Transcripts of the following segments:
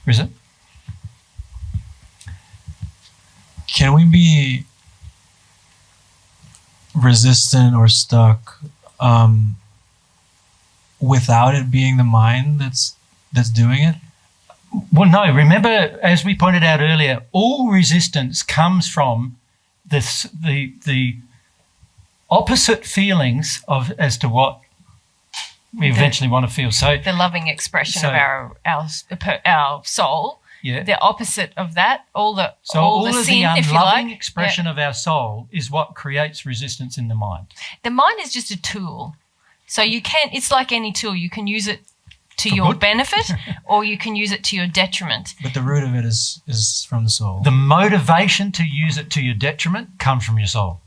Is it? Can we be resistant or stuck without it being the mind that's doing it? Well, no. Remember, as we pointed out earlier, all resistance comes from the opposite feelings as to what we eventually want to feel. So the loving expression of our soul. Yeah. The opposite of that, all the of sin, the if you like. unloving expression of our soul is what creates resistance in the mind. The mind is just a tool. So it's like any tool. You can use it to your benefit or you can use it to your detriment. But the root of it is from the soul. The motivation to use it to your detriment comes from your soul.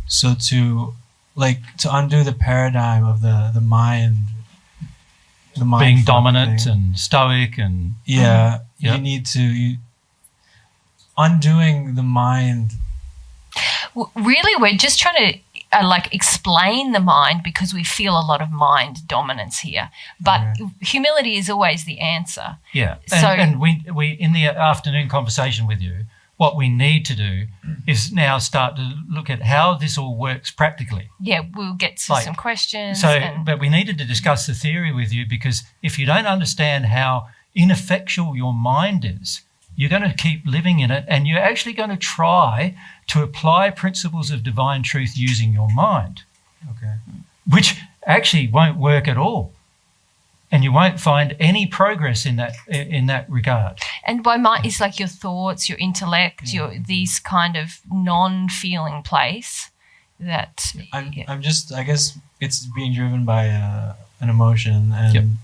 So to undo the paradigm of the mind being dominant and stoic and you need to undoing the mind. Really, we're just trying to explain the mind because we feel a lot of mind dominance here. But humility is always the answer. Yeah. And we in the afternoon conversation with you, what we need to do is now start to look at how this all works practically. Yeah, we'll get to some questions. But we needed to discuss the theory with you, because if you don't understand how ineffectual your mind is, you're going to keep living in it, and you're actually going to try to apply principles of divine truth using your mind. Okay. Which actually won't work at all. And you won't find any progress in that regard. And by mind, it's like your thoughts, your intellect, these kind of non-feeling place that. I'm just, I guess it's being driven by an emotion, and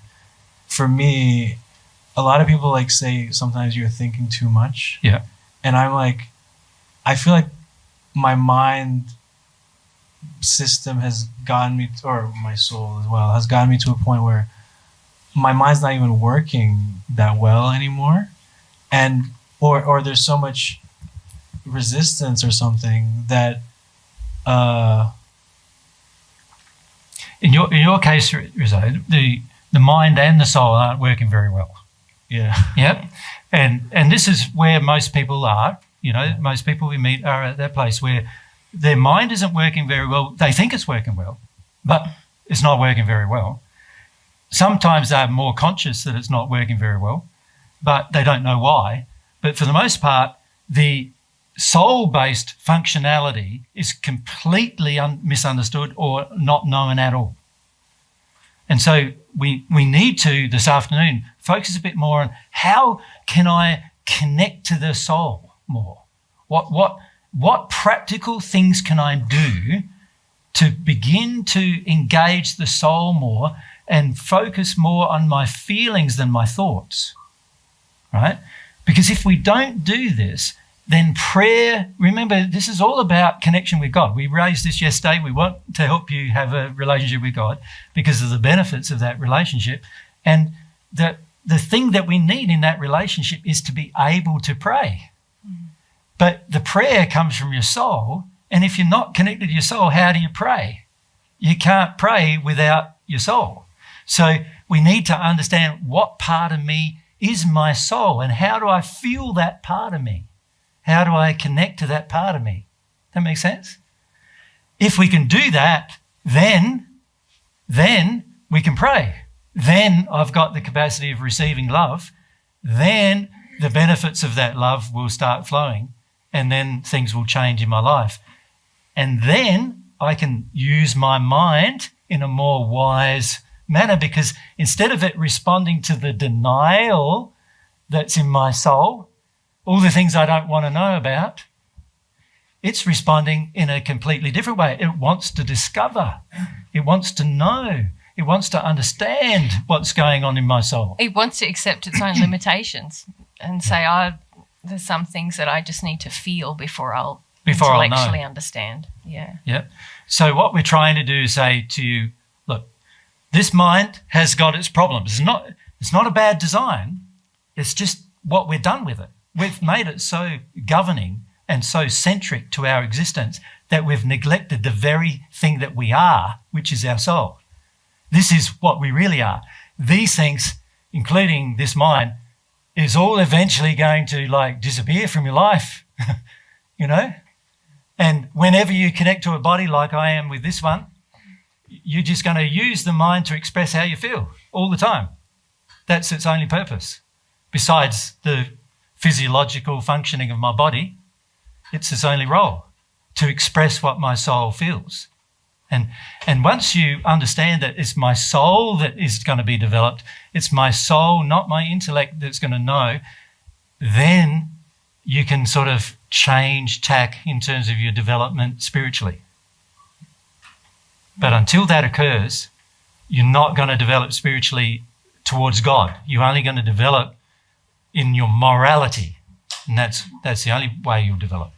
for me, a lot of people say sometimes you're thinking too much. Yeah. And I'm I feel like my mind system has gotten me, or my soul as well, has gotten me to a point where my mind's not even working that well anymore, and or there's so much resistance or something that in your case, Rizzo, the mind and the soul aren't working very well. Yeah. Yep. And this is where most people are. Most people we meet are at that place where their mind isn't working very well. They think it's working well, but it's not working very well. Sometimes they're more conscious that it's not working very well, but they don't know why. But for the most part, the soul-based functionality is completely misunderstood or not known at all. And so we need to, this afternoon, focus a bit more on how can I connect to the soul more? What practical things can I do to begin to engage the soul more and focus more on my feelings than my thoughts, right? Because if we don't do this, then prayer, remember, this is all about connection with God. We raised this yesterday. We want to help you have a relationship with God because of the benefits of that relationship. And the thing that we need in that relationship is to be able to pray. But the prayer comes from your soul. And if you're not connected to your soul, how do you pray? You can't pray without your soul. So we need to understand what part of me is my soul and how do I feel that part of me? How do I connect to that part of me? That makes sense? If we can do that, then we can pray. Then I've got the capacity of receiving love. Then the benefits of that love will start flowing, and then things will change in my life. And then I can use my mind in a more wise manner, because instead of it responding to the denial that's in my soul, all the things I don't want to know about, it's responding in a completely different way. It wants to discover. It wants to know. It wants to understand what's going on in my soul. It wants to accept its own limitations and say, there's some things that I just need to feel before I'll intellectually understand. Yeah. Yeah. So what we're trying to do is say to you, look, this mind has got its problems. It's not a bad design. It's just what we've done with it. We've made it so governing and so centric to our existence that we've neglected the very thing that we are, which is our soul. This is what we really are. These things, including this mind, is all eventually going to like disappear from your life, you know? And whenever you connect to a body like I am with this one, you're just going to use the mind to express how you feel all the time. That's its only purpose. Besides the physiological functioning of my body, it's its only role, to express what my soul feels. And once you understand that it's my soul that is going to be developed, it's my soul, not my intellect, that's going to know, then you can sort of change tack in terms of your development spiritually. But until that occurs, you're not going to develop spiritually towards God. You're only going to develop in your morality. And that's the only way you'll develop.